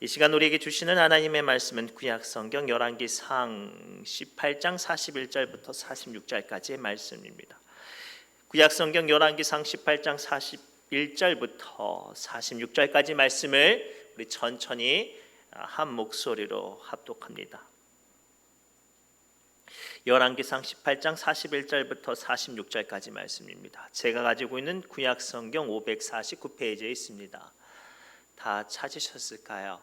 이 시간 우리에게 주시는 하나님의 말씀은 구약성경 열왕기상 18장 41절부터 46절까지의 말씀입니다. 구약성경 열왕기상 18장 41절부터 46절까지 말씀을 우리 천천히 한 목소리로 합독합니다. 열왕기상 18장 41절부터 46절까지 말씀입니다. 제가 가지고 있는 구약성경 549페이지에 있습니다. 다 찾으셨을까요?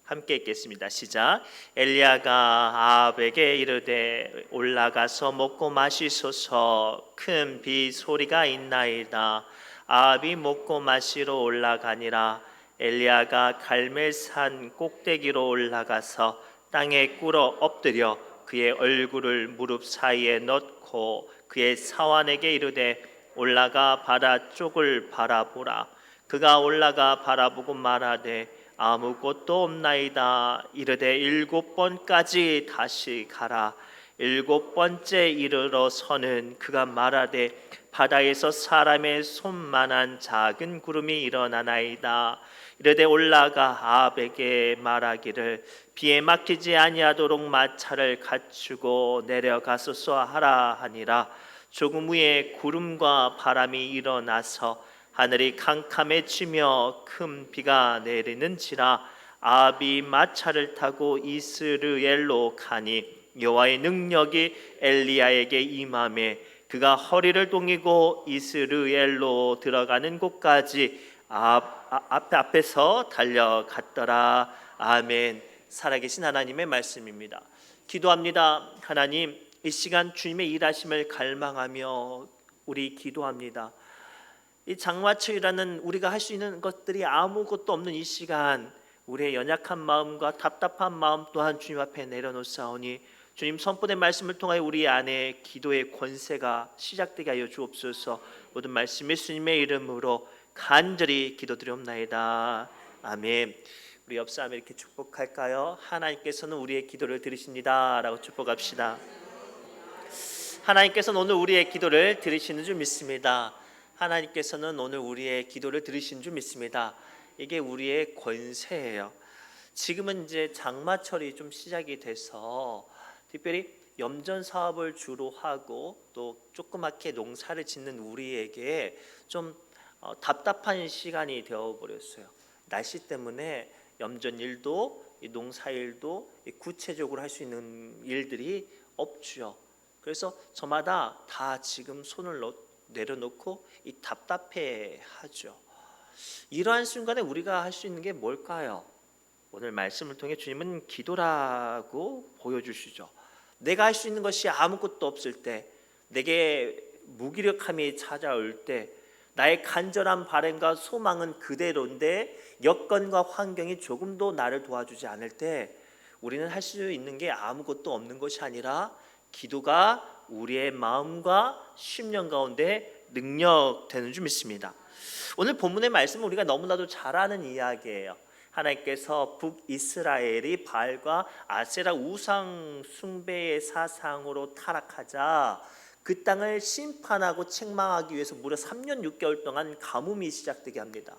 함께 읽겠습니다. 시작. 엘리야가 아합에게 이르되 올라가서 먹고 마시소서. 큰 비 소리가 있나이다. 아합이 먹고 마시러 올라가니라. 엘리야가 갈멜산 꼭대기로 올라가서 땅에 꿇어 엎드려 그의 얼굴을 무릎 사이에 넣고 그의 사환에게 이르되 올라가 바다 쪽을 바라보라. 그가 올라가 바라보고 말하되 아무것도 없나이다. 이르되 7번까지 다시 가라. 7번째 이르러서는 그가 말하되 바다에서 사람의 손만한 작은 구름이 일어나나이다. 이르되 올라가 아합에게 말하기를 비에 막히지 아니하도록 마차를 갖추고 내려가소서 하라 하니라. 조금 후에 구름과 바람이 일어나서 하늘이 캄캄해지며 큰 비가 내리는지라. 아합이 마차를 타고 이스르엘로 가니 여호와의 능력이 엘리야에게 임하매 그가 허리를 동이고 이스르엘로 들어가는 곳까지 앞에서 달려갔더라. 아멘. 살아계신 하나님의 말씀입니다. 기도합니다. 하나님, 이 시간 주님의 일하심을 갈망하며 우리 기도합니다. 이 장마철이라는 우리가 할 수 있는 것들이 아무것도 없는 이 시간, 우리의 연약한 마음과 답답한 마음 또한 주님 앞에 내려놓사오니 주님 선포된 말씀을 통하여 우리 안에 기도의 권세가 시작되게 하여 주옵소서. 모든 말씀 예수님의 이름으로 간절히 기도드리옵나이다. 아멘. 우리 옆 사람 이렇게 축복할까요? 하나님께서는 우리의 기도를 들으십니다 라고 축복합시다. 하나님께서는 오늘 우리의 기도를 들으시는 줄 믿습니다. 하나님께서는 오늘 우리의 기도를 들으신 줄 믿습니다. 이게 우리의 권세예요. 지금은 이제 장마철이 좀 시작이 돼서 특별히 염전 사업을 주로 하고 또 조그맣게 농사를 짓는 우리에게 좀 답답한 시간이 되어버렸어요. 날씨 때문에 염전 일도 농사 일도 구체적으로 할 수 있는 일들이 없죠. 그래서 저마다 다 지금 손을 내려놓고 이 답답해하죠. 이러한 순간에 우리가 할 수 있는 게 뭘까요? 오늘 말씀을 통해 주님은 기도라고 보여주시죠. 내가 할 수 있는 것이 아무것도 없을 때, 내게 무기력함이 찾아올 때, 나의 간절한 바람과 소망은 그대로인데 여건과 환경이 조금도 나를 도와주지 않을 때 우리는 할 수 있는 게 아무것도 없는 것이 아니라 기도가 우리의 마음과 심령 가운데 능력되는 줄 믿습니다. 오늘 본문의 말씀은 우리가 너무나도 잘 아는 이야기예요. 하나님께서 북이스라엘이 바알과 아세라 우상 숭배의 사상으로 타락하자 그 땅을 심판하고 책망하기 위해서 무려 3년 6개월 동안 가뭄이 시작되게 합니다.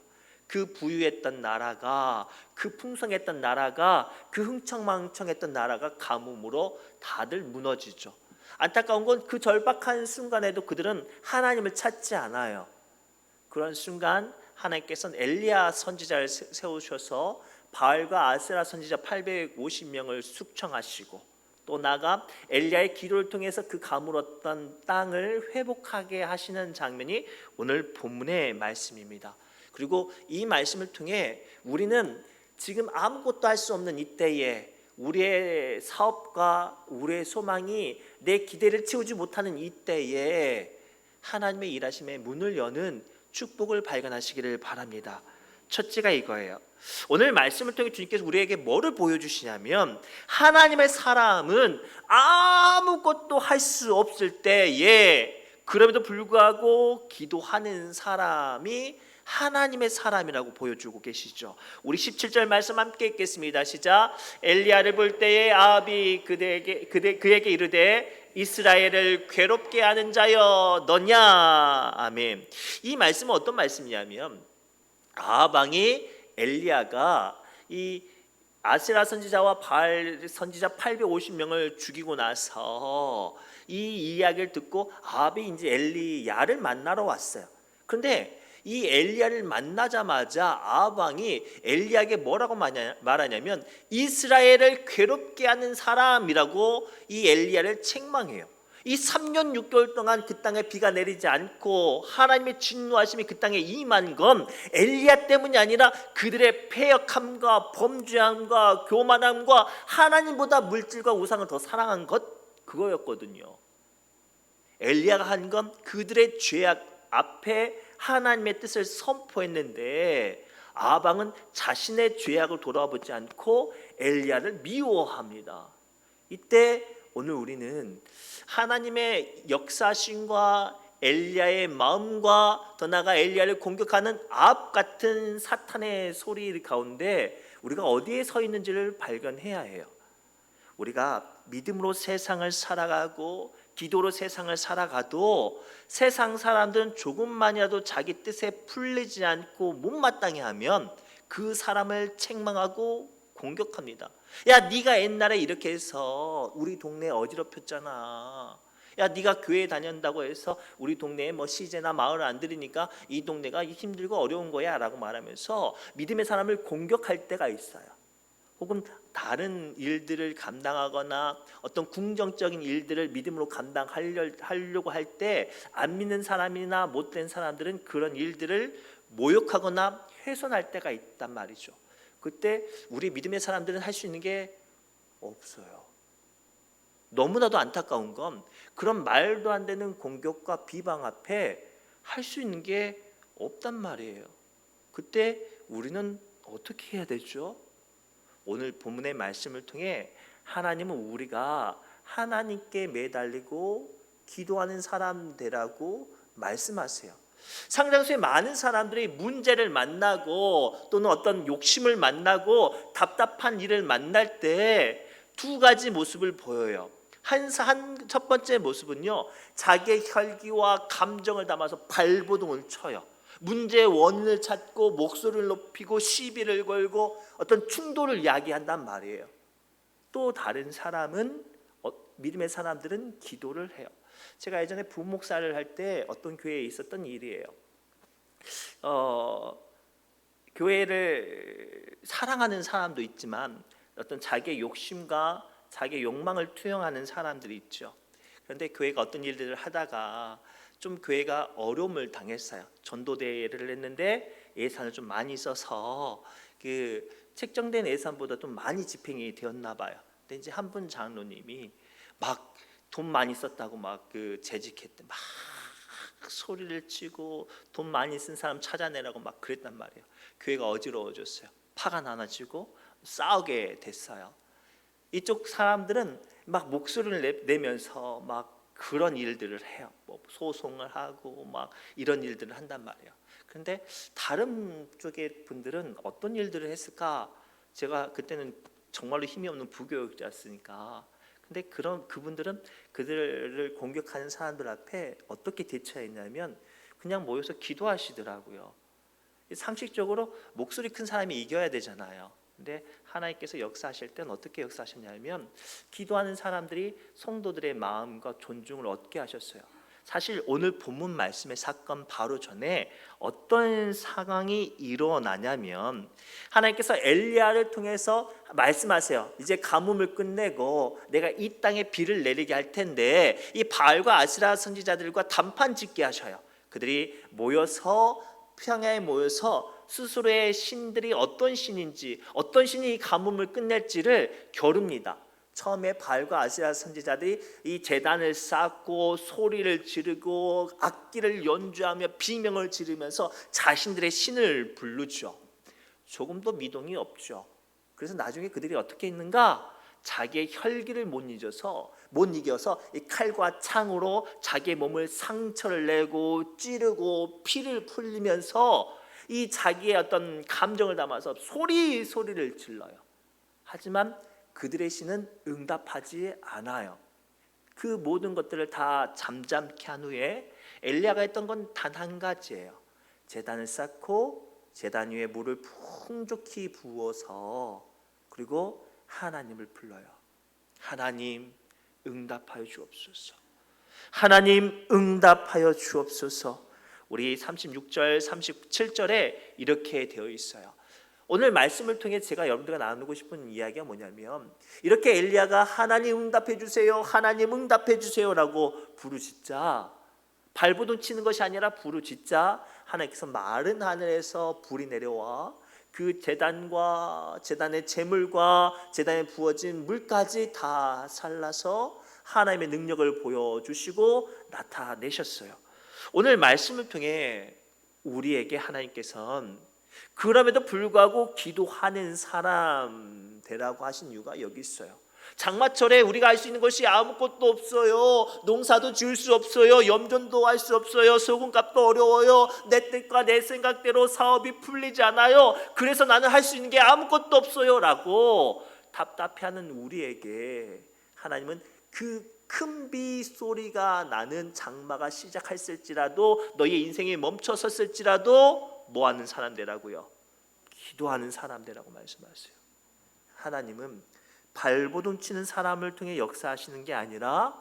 그 부유했던 나라가, 그 풍성했던 나라가, 그 흥청망청했던 나라가 가뭄으로 다들 무너지죠. 안타까운 건 그 절박한 순간에도 그들은 하나님을 찾지 않아요. 그런 순간 하나님께서는 엘리야 선지자를 세우셔서 바알과 아세라 선지자 850명을 숙청하시고 또 나아가 엘리야의 기도를 통해서 그 가물었던 땅을 회복하게 하시는 장면이 오늘 본문의 말씀입니다. 그리고 이 말씀을 통해 우리는 지금 아무것도 할 수 없는 이때에 우리의 사업과 우리의 소망이 내 기대를 채우지 못하는 이때에 하나님의 일하심의 문을 여는 축복을 발견하시기를 바랍니다. 첫째가 이거예요. 오늘 말씀을 통해 주님께서 우리에게 뭐를 보여주시냐면 하나님의 사람은 아무것도 할 수 없을 때에 그럼에도 불구하고 기도하는 사람이 하나님의 사람이라고 보여주고 계시죠. 우리 17절 말씀 함께 읽겠습니다. 시작. 엘리야를 볼 때에 아합이 그에게 이르되 이스라엘을 괴롭게 하는 자여 너냐. 아멘. 이 말씀은 어떤 말씀이냐면 아합 왕이 엘리야가 이 아세라 선지자와 바알 선지자 850명을 죽이고 나서 이 이야기를 듣고 아합이 이제 엘리야를 만나러 왔어요. 그런데 이 엘리야를 만나자마자 아합 왕이 엘리야에게 뭐라고 말하냐면 이스라엘을 괴롭게 하는 사람이라고 이 엘리야를 책망해요. 이 3년 6개월 동안 그 땅에 비가 내리지 않고 하나님의 진노하심이 그 땅에 임한 건 엘리야 때문이 아니라 그들의 패역함과 범죄함과 교만함과 하나님보다 물질과 우상을 더 사랑한 것, 그거였거든요. 엘리야가 한 건 그들의 죄악 앞에 하나님의 뜻을 선포했는데 아합 왕은 자신의 죄악을 돌아보지 않고 엘리야를 미워합니다. 이때 오늘 우리는 하나님의 역사심과 엘리야의 마음과 더 나아가 엘리야를 공격하는 아합 같은 사탄의 소리 가운데 우리가 어디에 서 있는지를 발견해야 해요. 우리가 믿음으로 세상을 살아가고 기도로 세상을 살아가도 세상 사람들은 조금만이라도 자기 뜻에 풀리지 않고 못마땅해 하면 그 사람을 책망하고 공격합니다. 야, 네가 옛날에 이렇게 해서 우리 동네 어지럽혔잖아. 야, 네가 교회 다닌다고 해서 우리 동네에 뭐 시제나 마을을 안 들이니까 이 동네가 힘들고 어려운 거야 라고 말하면서 믿음의 사람을 공격할 때가 있어요. 혹은 다른 일들을 감당하거나 어떤 궁정적인 일들을 믿음으로 감당하려고 할 때 안 믿는 사람이나 못된 사람들은 그런 일들을 모욕하거나 훼손할 때가 있단 말이죠. 그때 우리 믿음의 사람들은 할 수 있는 게 없어요. 너무나도 안타까운 건 그런 말도 안 되는 공격과 비방 앞에 할 수 있는 게 없단 말이에요. 그때 우리는 어떻게 해야 되죠? 오늘 본문의 말씀을 통해 하나님은 우리가 하나님께 매달리고 기도하는 사람 되라고 말씀하세요. 상당수의 많은 사람들이 문제를 만나고 또는 어떤 욕심을 만나고 답답한 일을 만날 때 두 가지 모습을 보여요. 첫 번째 모습은요, 자기의 혈기와 감정을 담아서 발버둥을 쳐요. 문제의 원인을 찾고 목소리를 높이고 시비를 걸고 어떤 충돌을 야기한단 말이에요. 또 다른 사람은 믿음의 사람들은 기도를 해요. 제가 예전에 부목사를 할 때 어떤 교회에 있었던 일이에요. 교회를 사랑하는 사람도 있지만 어떤 자기의 욕심과 자기의 욕망을 투영하는 사람들이 있죠. 그런데 교회가 어떤 일들을 하다가 좀 교회가 어려움을 당했어요. 전도대회를 했는데 예산을 좀 많이 써서 그 책정된 예산보다 좀 많이 집행이 되었나 봐요. 근데 이제 한 분 장로님이 막 돈 많이 썼다고 막 그 재직했대. 막 소리를 치고 돈 많이 쓴 사람 찾아내라고 막 그랬단 말이에요. 교회가 어지러워졌어요. 파가 나눠지고 싸우게 됐어요. 이쪽 사람들은 막 목소리를 내면서 막 그런 일들을 해요. 뭐 소송을 하고 막 이런 일들을 한단 말이에요. 그런데 다른 쪽의 분들은 어떤 일들을 했을까? 제가 그때는 정말로 힘이 없는 부교육자였으니까. 근데 그분들은 그들을 공격하는 사람들 앞에 어떻게 대처했냐면 그냥 모여서 기도하시더라고요. 상식적으로 목소리 큰 사람이 이겨야 되잖아요. 근데 하나님께서 역사하실 때는 어떻게 역사하셨냐면 기도하는 사람들이 성도들의 마음과 존중을 얻게 하셨어요. 사실 오늘 본문 말씀의 사건 바로 전에 어떤 상황이 일어나냐면 하나님께서 엘리야를 통해서 말씀하세요. 이제 가뭄을 끝내고 내가 이 땅에 비를 내리게 할 텐데 이 바알과 아스라 선지자들과 단판 짓게 하셔요. 그들이 평야에 모여서 스스로의 신들이 어떤 신인지 어떤 신이 이 가뭄을 끝낼지를 겨룹니다. 처음에 바알과 아세라 선지자들이 이 제단을 쌓고 소리를 지르고 악기를 연주하며 비명을 지르면서 자신들의 신을 부르죠. 조금도 미동이 없죠. 그래서 나중에 그들이 어떻게 했는가? 자기의 혈기를 못 이겨서 이 칼과 창으로 자기의 몸을 상처를 내고 찌르고 피를 풀리면서 이 자기의 어떤 감정을 담아서 소리를 질러요. 하지만 그들의 신은 응답하지 않아요. 그 모든 것들을 다 잠잠케 한 후에 엘리야가 했던 건 단 한 가지예요. 제단을 쌓고 제단 위에 물을 풍족히 부어서 그리고 하나님을 불러요. 하나님 응답하여 주옵소서. 하나님 응답하여 주옵소서. 우리 36절 37절에 이렇게 되어 있어요. 오늘 말씀을 통해 제가 여러분들과 나누고 싶은 이야기가 뭐냐면, 이렇게 엘리야가 하나님 응답해 주세요, 하나님 응답해 주세요라고 부르짖자, 발버둥 치는 것이 아니라 부르짖자 하나님께서 마른 하늘에서 불이 내려와 그 제단과 제단의 제물과 제단에 부어진 물까지 다 살라서 하나님의 능력을 보여주시고 나타내셨어요. 오늘 말씀을 통해 우리에게 하나님께서는 그럼에도 불구하고 기도하는 사람 되라고 하신 이유가 여기 있어요. 장마철에 우리가 할 수 있는 것이 아무것도 없어요. 농사도 지을 수 없어요. 염전도 할 수 없어요. 소금값도 어려워요. 내 뜻과 내 생각대로 사업이 풀리지 않아요. 그래서 나는 할 수 있는 게 아무것도 없어요 라고 답답해하는 우리에게 하나님은 그 큰 비 소리가 나는 장마가 시작했을지라도, 너희의 인생이 멈춰섰을지라도 뭐하는 사람 되라고요? 기도하는 사람 되라고 말씀하세요. 하나님은 발버둥 치는 사람을 통해 역사하시는 게 아니라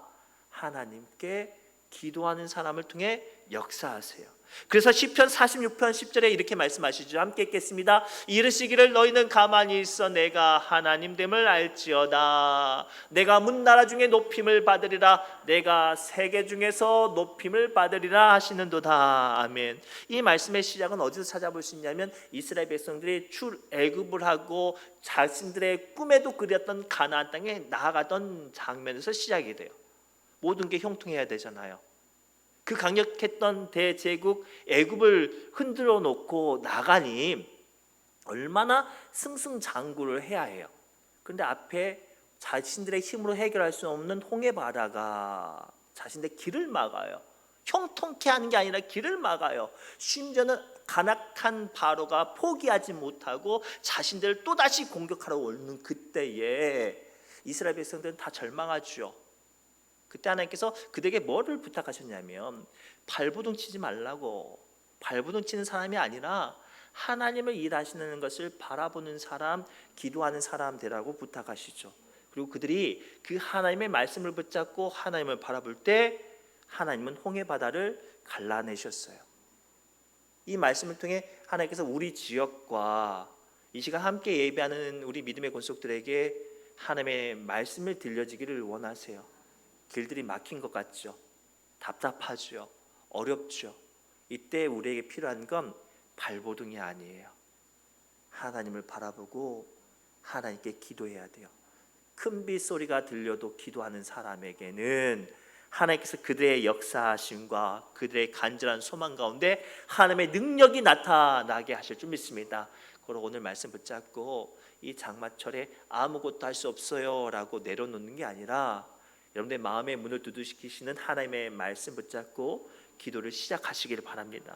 하나님께 기도하는 사람을 통해 역사하세요. 그래서 시편 46편 10절에 이렇게 말씀하시죠. 함께 읽겠습니다. 이르시기를 너희는 가만히 있어 내가 하나님됨을 알지어다. 내가 문나라 중에 높임을 받으리라. 내가 세계 중에서 높임을 받으리라 하시는도다. 아멘. 이 말씀의 시작은 어디서 찾아볼 수 있냐면, 이스라엘 백성들이 출애굽을 하고 자신들의 꿈에도 그렸던 가나안 땅에 나아가던 장면에서 시작이 돼요. 모든 게 형통해야 되잖아요. 그 강력했던 대제국 애굽을 흔들어 놓고 나가니 얼마나 승승장구를 해야 해요. 그런데 앞에 자신들의 힘으로 해결할 수 없는 홍해 바다가 자신들의 길을 막아요. 형통케 하는 게 아니라 길을 막아요. 심지어는 간악한 바로가 포기하지 못하고 자신들을 또다시 공격하러 오는 그때에 이스라엘 백성들은 다 절망하죠. 그때 하나님께서 그들에게 뭐를 부탁하셨냐면, 발버둥 치지 말라고. 발버둥 치는 사람이 아니라 하나님을 일하시는 것을 바라보는 사람, 기도하는 사람 되라고 부탁하시죠. 그리고 그들이 그 하나님의 말씀을 붙잡고 하나님을 바라볼 때 하나님은 홍해 바다를 갈라내셨어요. 이 말씀을 통해 하나님께서 우리 지역과 이 시간 함께 예배하는 우리 믿음의 권속들에게 하나님의 말씀을 들려지기를 원하세요. 길들이 막힌 것 같죠. 답답하죠. 어렵죠. 이때 우리에게 필요한 건 발버둥이 아니에요. 하나님을 바라보고 하나님께 기도해야 돼요. 큰 빗소리가 들려도 기도하는 사람에게는 하나님께서 그들의 역사하심과 그들의 간절한 소망 가운데 하나님의 능력이 나타나게 하실 줄 믿습니다. 그리고 오늘 말씀 붙잡고 이 장마철에 아무것도 할 수 없어요 라고 내려놓는 게 아니라, 여러분의 마음의 문을 두드리시는 하나님의 말씀 붙잡고 기도를 시작하시기를 바랍니다.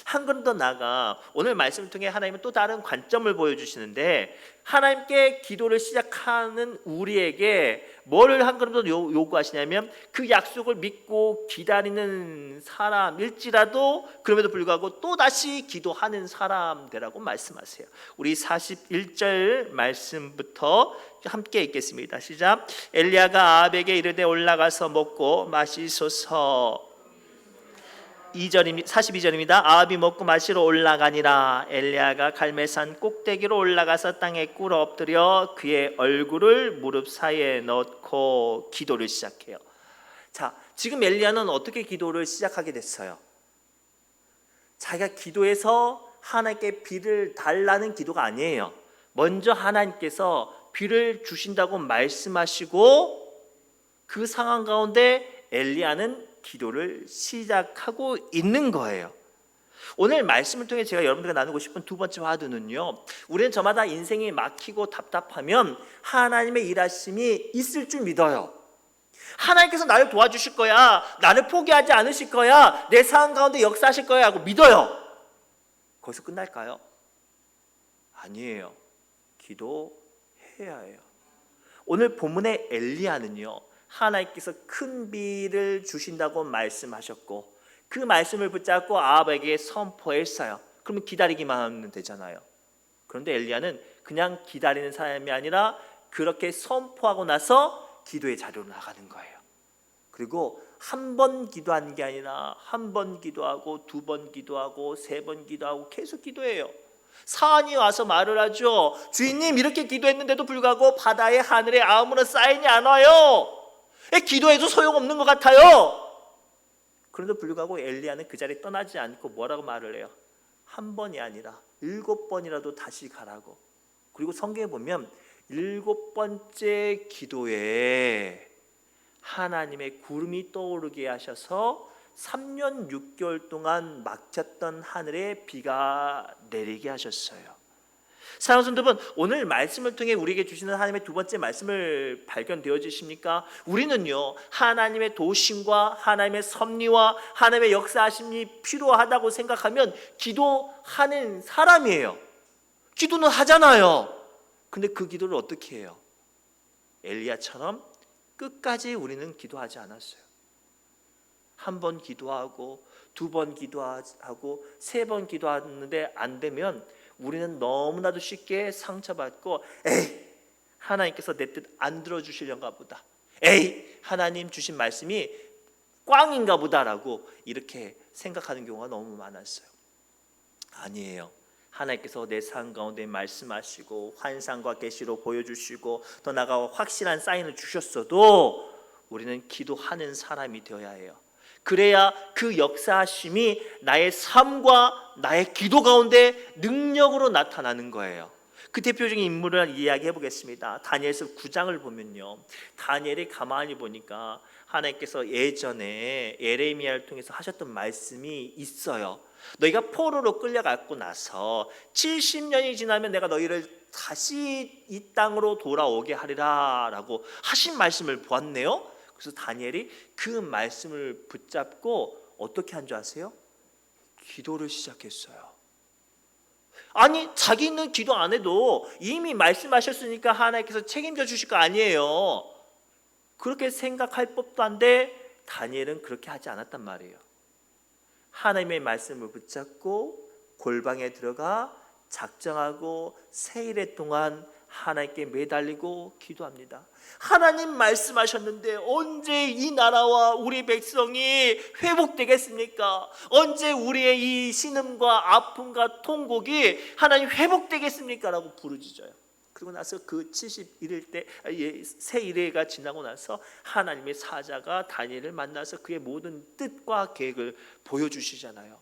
한 걸음 더 나아가 오늘 말씀을 통해 하나님은 또 다른 관점을 보여주시는데, 하나님께 기도를 시작하는 우리에게 뭐를 한 걸음 더 요구하시냐면, 그 약속을 믿고 기다리는 사람일지라도 그럼에도 불구하고 또다시 기도하는 사람 되라고 말씀하세요. 우리 41절 말씀부터 함께 읽겠습니다. 시작. 엘리야가 아합에게 이르되 올라가서 먹고 마시소서. 42절입니다. 아합이 먹고 마시러 올라가니라. 엘리야가 갈멜산 꼭대기로 올라가서 땅에 꿇어 엎드려 그의 얼굴을 무릎 사이에 넣고 기도를 시작해요. 자, 지금 엘리야는 어떻게 기도를 시작하게 됐어요? 자기가 기도해서 하나님께 비를 달라는 기도가 아니에요. 먼저 하나님께서 비를 주신다고 말씀하시고 그 상황 가운데 엘리야는 기도를 시작하고 있는 거예요. 오늘 말씀을 통해 제가 여러분들과 나누고 싶은 두 번째 화두는요, 우리는 저마다 인생이 막히고 답답하면 하나님의 일하심이 있을 줄 믿어요. 하나님께서 나를 도와주실 거야, 나를 포기하지 않으실 거야, 내 상황 가운데 역사하실 거야 하고 믿어요. 거기서 끝날까요? 아니에요. 기도해야 해요. 오늘 본문의 엘리야는요, 하나님께서 큰 비를 주신다고 말씀하셨고 그 말씀을 붙잡고 아합에게 선포했어요. 그러면 기다리기만 하면 되잖아요. 그런데 엘리야는 그냥 기다리는 사람이 아니라 그렇게 선포하고 나서 기도의 자리로 나가는 거예요. 그리고 한 번 기도한 게 아니라 한 번 기도하고 두 번 기도하고 세 번 기도하고 계속 기도해요. 사안이 와서 말을 하죠. 주인님, 이렇게 기도했는데도 불구하고 바다에 하늘에 아무런 사인이 안 와요. 기도해도 소용없는 것 같아요. 그런데도 불구하고 엘리야는 그 자리에 떠나지 않고 뭐라고 말을 해요? 한 번이 아니라 7번이라도 다시 가라고. 그리고 성경에 보면 7번째 기도에 하나님의 구름이 떠오르게 하셔서 3년 6개월 동안 막혔던 하늘에 비가 내리게 하셨어요. 사랑하는 성도분, 오늘 말씀을 통해 우리에게 주시는 하나님의 두 번째 말씀을 발견되어지십니까? 우리는요, 하나님의 도우심과 하나님의 섭리와 하나님의 역사하심이 필요하다고 생각하면 기도하는 사람이에요. 기도는 하잖아요. 근데 그 기도를 어떻게 해요? 엘리야처럼 끝까지 우리는 기도하지 않았어요. 한 번 기도하고 두 번 기도하고 세 번 기도하는데 안 되면 우리는 너무나도 쉽게 상처받고, 에이, 하나님께서 내 뜻 안 들어주시려는가 보다, 에이, 하나님 주신 말씀이 꽝인가 보다라고 이렇게 생각하는 경우가 너무 많았어요. 아니에요. 하나님께서 내 삶 가운데 말씀하시고 환상과 계시로 보여주시고 더 나아가 확실한 사인을 주셨어도 우리는 기도하는 사람이 되어야 해요. 그래야 그 역사하심이 나의 삶과 나의 기도 가운데 능력으로 나타나는 거예요. 그 대표적인 인물을 이야기해 보겠습니다. 다니엘서 9장을 보면요, 다니엘이 가만히 보니까 하나님께서 예전에 예레미야를 통해서 하셨던 말씀이 있어요. 너희가 포로로 끌려갔고 나서 70년이 지나면 내가 너희를 다시 이 땅으로 돌아오게 하리라 라고 하신 말씀을 보았네요. 그래서 다니엘이 그 말씀을 붙잡고 어떻게 한 줄 아세요? 기도를 시작했어요. 아니, 자기는 기도 안 해도 이미 말씀하셨으니까 하나님께서 책임져 주실 거 아니에요. 그렇게 생각할 법도 한데 다니엘은 그렇게 하지 않았단 말이에요. 하나님의 말씀을 붙잡고 골방에 들어가 작정하고 세일의 동안 하나님께 매달리고 기도합니다. 하나님 말씀하셨는데 언제 이 나라와 우리 백성이 회복되겠습니까? 언제 우리의 이 신음과 아픔과 통곡이 하나님 회복되겠습니까? 라고 부르짖어요. 그리고 나서 그 71일 때 새 일회가 지나고 나서 하나님의 사자가 다니엘을 만나서 그의 모든 뜻과 계획을 보여주시잖아요.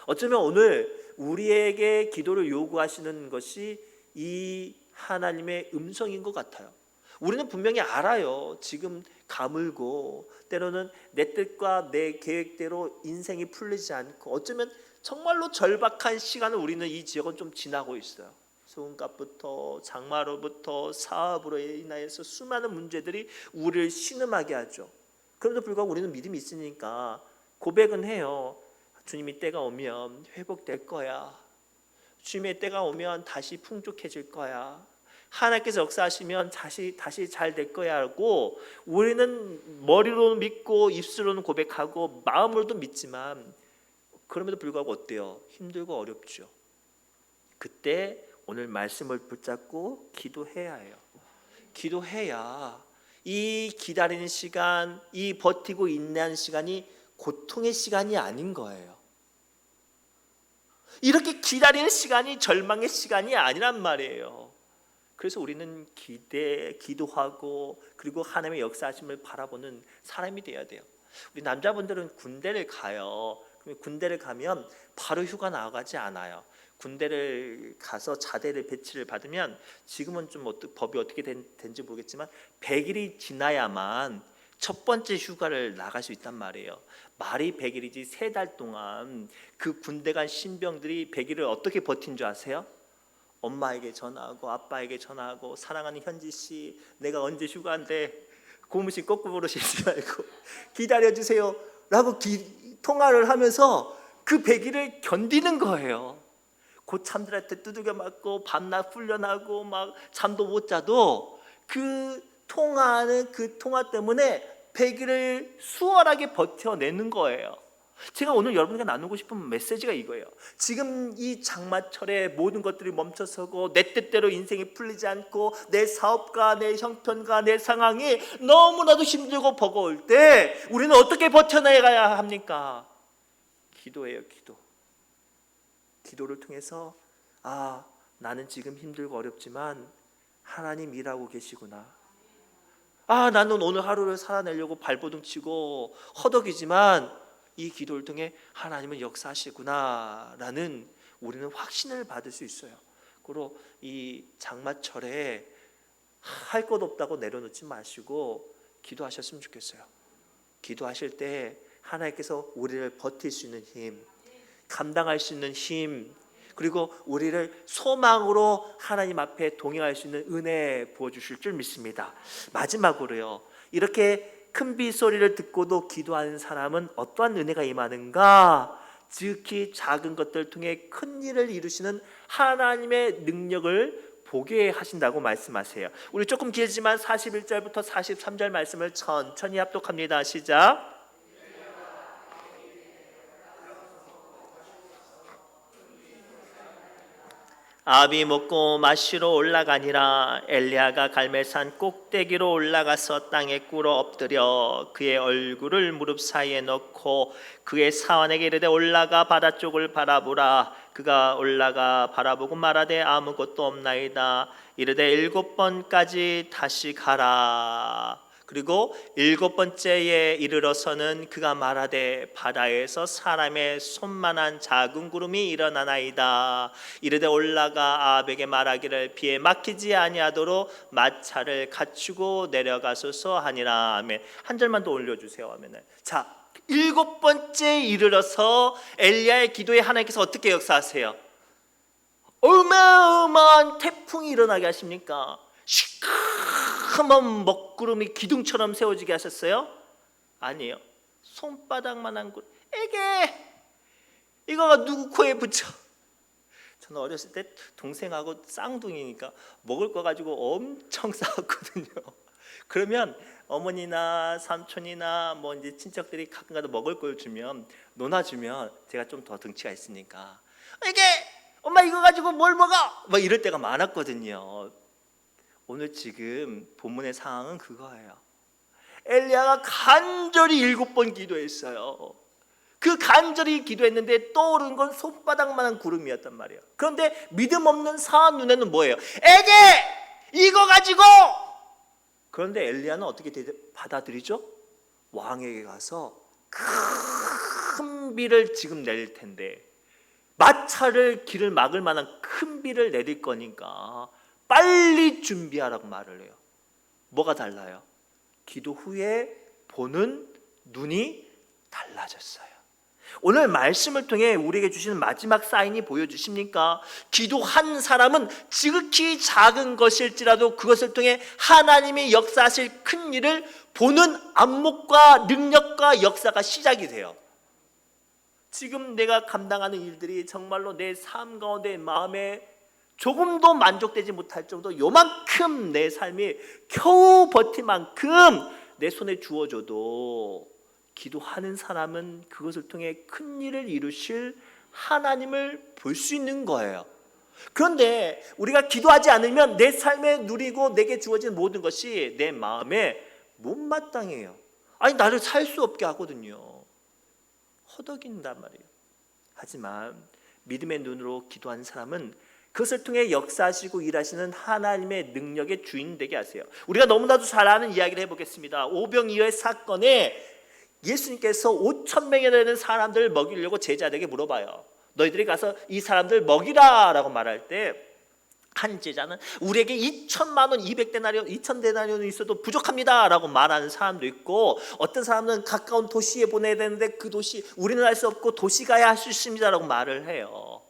어쩌면 오늘 우리에게 기도를 요구하시는 것이 이 하나님의 음성인 것 같아요. 우리는 분명히 알아요. 지금 가물고 때로는 내 뜻과 내 계획대로 인생이 풀리지 않고 어쩌면 정말로 절박한 시간을 우리는 이 지역은 좀 지나고 있어요. 수은값부터 장마로부터 사업으로 인하여서 수많은 문제들이 우리를 신음하게 하죠. 그럼에도 불구하고 우리는 믿음이 있으니까 고백은 해요. 주님이 때가 오면 회복될 거야. 주님의 때가 오면 다시 풍족해질 거야. 하나님께서 역사하시면 다시 잘 될 거야 하고 우리는 머리로는 믿고 입술로는 고백하고 마음으로도 믿지만 그럼에도 불구하고 어때요? 힘들고 어렵죠. 그때 오늘 말씀을 붙잡고 기도해야 해요. 기도해야 이 기다리는 시간, 이 버티고 인내하는 시간이 고통의 시간이 아닌 거예요. 이렇게 기다리는 시간이 절망의 시간이 아니란 말이에요. 그래서 우리는 기도하고 그리고 하나님의 역사하심을 바라보는 사람이 되어야 돼요. 우리 남자분들은 군대를 가요. 그러면 군대를 가면 바로 휴가 나가지 않아요. 군대를 가서 자대를 배치를 받으면 지금은 좀 법이 어떻게 된지 모르겠지만 100일이 지나야만 첫 번째 휴가를 나갈 수 있단 말이에요. 말이 100일이지 3달 동안 그 군대 간 신병들이 100일을 어떻게 버틴 줄 아세요? 엄마에게 전화하고 아빠에게 전화하고 사랑하는 현지 씨, 내가 언제 휴가인데 고무신 거꾸로 신지 말고 기다려주세요 라고 통화를 하면서 그 100일을 견디는 거예요. 고참들한테 두들겨 맞고 밤낮 훈련하고 막 잠도 못 자도 그 통화 때문에 100일을 수월하게 버텨내는 거예요. 제가 오늘 여러분과 나누고 싶은 메시지가 이거예요. 지금 이 장마철에 모든 것들이 멈춰서고 내 뜻대로 인생이 풀리지 않고 내 사업과 내 형편과 내 상황이 너무나도 힘들고 버거울 때 우리는 어떻게 버텨나가야 합니까? 기도예요. 기도를 통해서 나는 지금 힘들고 어렵지만 하나님 일하고 계시구나. 나는 오늘 하루를 살아내려고 발버둥 치고 허덕이지만 이 기도를 통해 하나님은 역사하시구나 라는 우리는 확신을 받을 수 있어요. 그리고 이 장마철에 할 것 없다고 내려놓지 마시고 기도하셨으면 좋겠어요. 기도하실 때 하나님께서 우리를 버틸 수 있는 힘, 감당할 수 있는 힘, 그리고 우리를 소망으로 하나님 앞에 동행할 수 있는 은혜 부어주실 줄 믿습니다. 마지막으로요, 이렇게 큰 빗소리를 듣고도 기도하는 사람은 어떠한 은혜가 임하는가? 지극히 작은 것들을 통해 큰 일을 이루시는 하나님의 능력을 보게 하신다고 말씀하세요. 우리 조금 길지만 41절부터 43절 말씀을 천천히 합독합니다. 시작. 아비 먹고 마시러 올라가니라. 엘리야가 갈멜산 꼭대기로 올라가서 땅에 꿇어 엎드려 그의 얼굴을 무릎 사이에 넣고 그의 사환에게 이르되 올라가 바다 쪽을 바라보라. 그가 올라가 바라보고 말하되 아무것도 없나이다. 이르되 7번까지 다시 가라. 그리고 7번째에 이르러서는 그가 말하되 바다에서 사람의 손만한 작은 구름이 일어나나이다. 이르되 올라가 아합에게 말하기를 비에 막히지 아니하도록 마차를 갖추고 내려가소서 하니라. 아멘. 한 절만 더 올려주세요. 아멘. 자, 7번째에 이르러서 엘리야의 기도에 하나님께서 어떻게 역사하세요? 어마어마한 태풍이 일어나게 하십니까? 시커먼 먹구름이 기둥처럼 세워지게 하셨어요? 아니에요. 손바닥만한 구름. 에게 이거가 누구 코에 붙여? 저는 어렸을 때 동생하고 쌍둥이니까 먹을 거 가지고 엄청 싸웠거든요. 그러면 어머니나 삼촌이나 뭐 이제 친척들이 가끔가다 먹을 걸 주면 논아주면 제가 좀 더 덩치가 있으니까 이게 엄마 이거 가지고 뭘 먹어? 뭐 이럴 때가 많았거든요. 오늘 지금 본문의 상황은 그거예요. 엘리야가 간절히 7번 기도했어요. 그 간절히 기도했는데 떠오른 건 손바닥만한 구름이었단 말이에요. 그런데 믿음 없는 사람 눈에는 뭐예요? 에게 이거 가지고. 그런데 엘리야는 어떻게 받아들이죠? 왕에게 가서 큰 비를 지금 내릴 텐데 마차를 길을 막을 만한 큰 비를 내릴 거니까 빨리 준비하라고 말을 해요. 뭐가 달라요? 기도 후에 보는 눈이 달라졌어요. 오늘 말씀을 통해 우리에게 주시는 마지막 사인이 보여주십니까? 기도한 사람은 지극히 작은 것일지라도 그것을 통해 하나님이 역사하실 큰 일을 보는 안목과 능력과 역사가 시작이 돼요. 지금 내가 감당하는 일들이 정말로 내 삶 가운데 마음에 조금도 만족되지 못할 정도 요만큼 내 삶이 겨우 버틸 만큼 내 손에 주어져도 기도하는 사람은 그것을 통해 큰 일을 이루실 하나님을 볼 수 있는 거예요. 그런데 우리가 기도하지 않으면 내 삶에 누리고 내게 주어진 모든 것이 내 마음에 못마땅해요. 아니 나를 살 수 없게 하거든요. 허덕인단 말이에요. 하지만 믿음의 눈으로 기도하는 사람은 그것을 통해 역사하시고 일하시는 하나님의 능력의 주인 되게 하세요. 우리가 너무나도 잘 아는 이야기를 해보겠습니다. 오병이어의 사건에 예수님께서 5,000명이나 되는 사람들을 먹이려고 제자들에게 물어봐요. 너희들이 가서 이 사람들 먹이라 라고 말할 때 한 제자는 우리에게 2,000만 원, 2,000데나리온이 있어도 부족합니다 라고 말하는 사람도 있고, 어떤 사람은 가까운 도시에 보내야 되는데 그 도시 우리는 할 수 없고 도시 가야 할 수 있습니다 라고 말을 해요.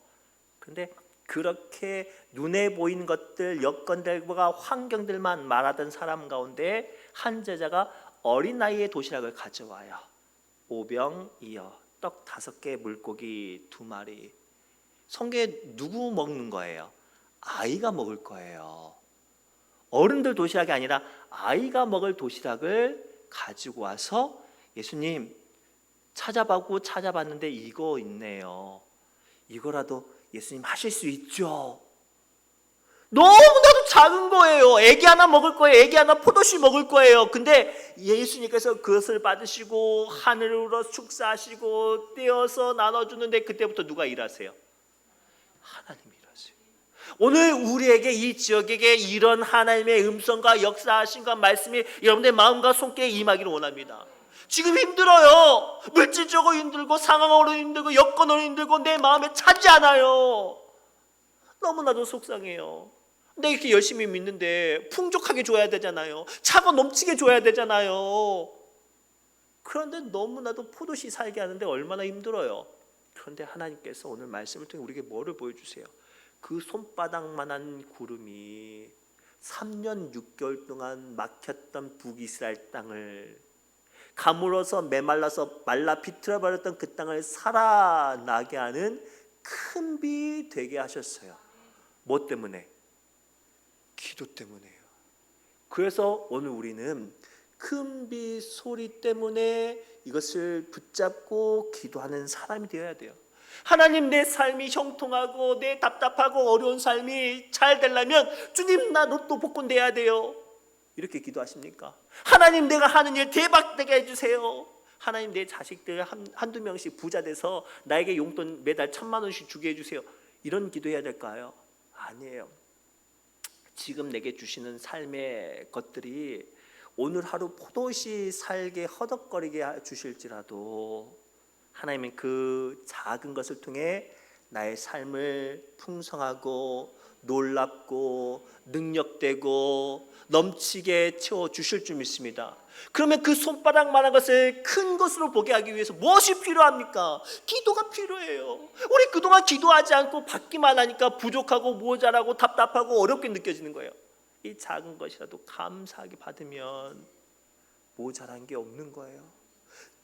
그런데 그렇게 눈에 보이는 것들, 여건들과 환경들만 말하던 사람 가운데 한 제자가 어린 나이에 도시락을 가져와요. 오병이어, 떡 5개, 물고기 2마리. 성경에 누구 먹는 거예요? 아이가 먹을 거예요. 어른들 도시락이 아니라 아이가 먹을 도시락을 가지고 와서 예수님 찾아봤는데 이거 있네요. 이거라도 예수님 하실 수 있죠. 너무나도 작은 거예요. 애기 하나 먹을 거예요. 애기 하나 포도씨 먹을 거예요. 근데 예수님께서 그것을 받으시고 하늘으로 축사하시고 떼어서 나눠주는데 그때부터 누가 일하세요? 하나님이 일하세요. 오늘 우리에게, 이 지역에게 이런 하나님의 음성과 역사하심과 말씀이 여러분의 마음과 손길에 임하기를 원합니다. 지금 힘들어요. 물질적으로 힘들고 상황으로 힘들고 여건으로 힘들고 내 마음에 차지 않아요. 너무나도 속상해요. 내가 이렇게 열심히 믿는데 풍족하게 줘야 되잖아요. 차고 넘치게 줘야 되잖아요. 그런데 너무나도 포도씨 살게 하는데 얼마나 힘들어요. 그런데 하나님께서 오늘 말씀을 통해 우리에게 뭐를 보여주세요? 그 손바닥만한 구름이 3년 6개월 동안 막혔던 북이스라엘 땅을, 가물어서 메말라서 말라 비틀어버렸던 그 땅을 살아나게 하는 큰 비 되게 하셨어요. 뭐 때문에? 기도 때문에요. 그래서 오늘 우리는 큰 비 소리 때문에 이것을 붙잡고 기도하는 사람이 되어야 돼요. 하나님, 내 삶이 형통하고 내 답답하고 어려운 삶이 잘 되려면 주님, 나 로또 복권 돼야 돼요. 이렇게 기도하십니까? 하나님, 내가 하는 일 대박되게 해주세요. 하나님, 내 자식들 한두 명씩 부자 돼서 나에게 용돈 매달 1,000만 원씩 주게 해주세요. 이런 기도해야 될까요? 아니에요. 지금 내게 주시는 삶의 것들이 오늘 하루 포도씨 살게 허덕거리게 주실지라도 하나님은 그 작은 것을 통해 나의 삶을 풍성하고 놀랍고 능력되고 넘치게 채워주실 줄 믿습니다. 그러면 그 손바닥만한 것을 큰 것으로 보게 하기 위해서 무엇이 필요합니까? 기도가 필요해요. 우리 그동안 기도하지 않고 받기만 하니까 부족하고 모자라고 답답하고 어렵게 느껴지는 거예요. 이 작은 것이라도 감사하게 받으면 모자란 게 없는 거예요.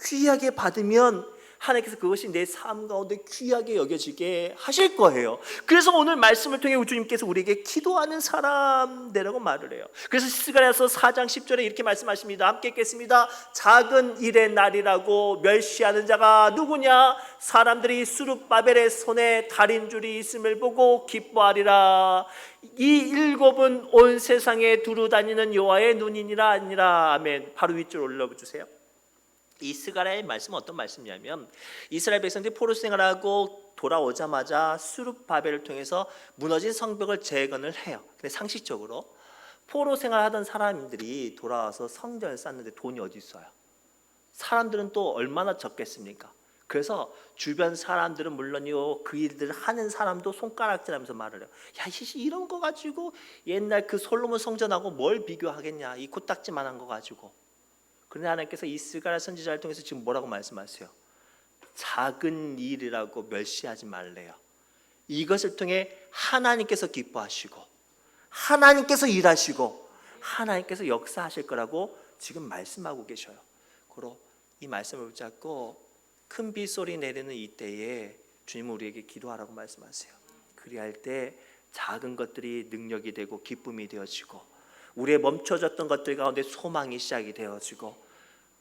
귀하게 받으면 하나님께서 그것이 내 삶 가운데 귀하게 여겨지게 하실 거예요. 그래서 오늘 말씀을 통해 주님께서 우리에게 기도하는 사람 되라고 말을 해요. 그래서 스가랴서 4장 10절에 이렇게 말씀하십니다. 함께 읽겠습니다. 작은 일의 날이라고 멸시하는 자가 누구냐? 사람들이 수룹바벨의 손에 달인 줄이 있음을 보고 기뻐하리라. 이 일곱은 온 세상에 두루 다니는 여호와의 눈이니라 아니라. 아멘. 바로 윗줄 올려주세요. 이 스가랴의 말씀은 어떤 말씀이냐면, 이스라엘 백성들이 포로 생활하고 돌아오자마자 수룹바벨을 통해서 무너진 성벽을 재건을 해요. 근데 상식적으로 포로 생활하던 사람들이 돌아와서 성전을 쌓는데 돈이 어디 있어요? 사람들은 또 얼마나 적겠습니까? 그래서 주변 사람들은 물론이요, 그 일들을 하는 사람도 손가락질하면서 말을 해요. 야, 이런 거 가지고 옛날 그 솔로몬 성전하고 뭘 비교하겠냐, 이 코딱지만한 거 가지고. 그런데 하나님께서 이 스가랴 선지자를 통해서 지금 뭐라고 말씀하세요? 작은 일이라고 멸시하지 말래요. 이것을 통해 하나님께서 기뻐하시고 하나님께서 일하시고 하나님께서 역사하실 거라고 지금 말씀하고 계셔요. 그리고 이 말씀을 붙잡고 큰 빗소리 내리는 이때에 주님은 우리에게 기도하라고 말씀하세요. 그리할 때 작은 것들이 능력이 되고 기쁨이 되어지고, 우리의 멈춰졌던 것들 가운데 소망이 시작이 되어지고,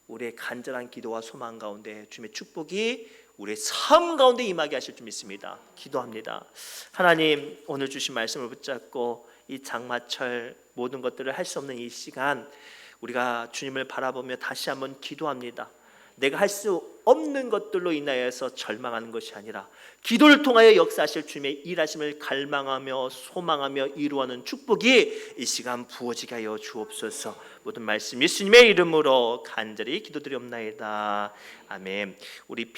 우리의 간절한 기도와 소망 가운데 주님의 축복이 우리의 삶 가운데 임하게 하실 줄 믿습니다. 기도합니다. 하나님, 오늘 주신 말씀을 붙잡고 이 장마철 모든 것들을 할 수 없는 이 시간, 우리가 주님을 바라보며 다시 한번 기도합니다. 내가 할 수 없는 것들로 인하여서 절망하는 것이 아니라 기도를 통하여 역사하실 주님의 일하심을 갈망하며 소망하며 이루어가는 축복이 이 시간 부어지게 하여 주옵소서. 모든 말씀 예수님의 이름으로 간절히 기도드리옵나이다. 아멘. 우리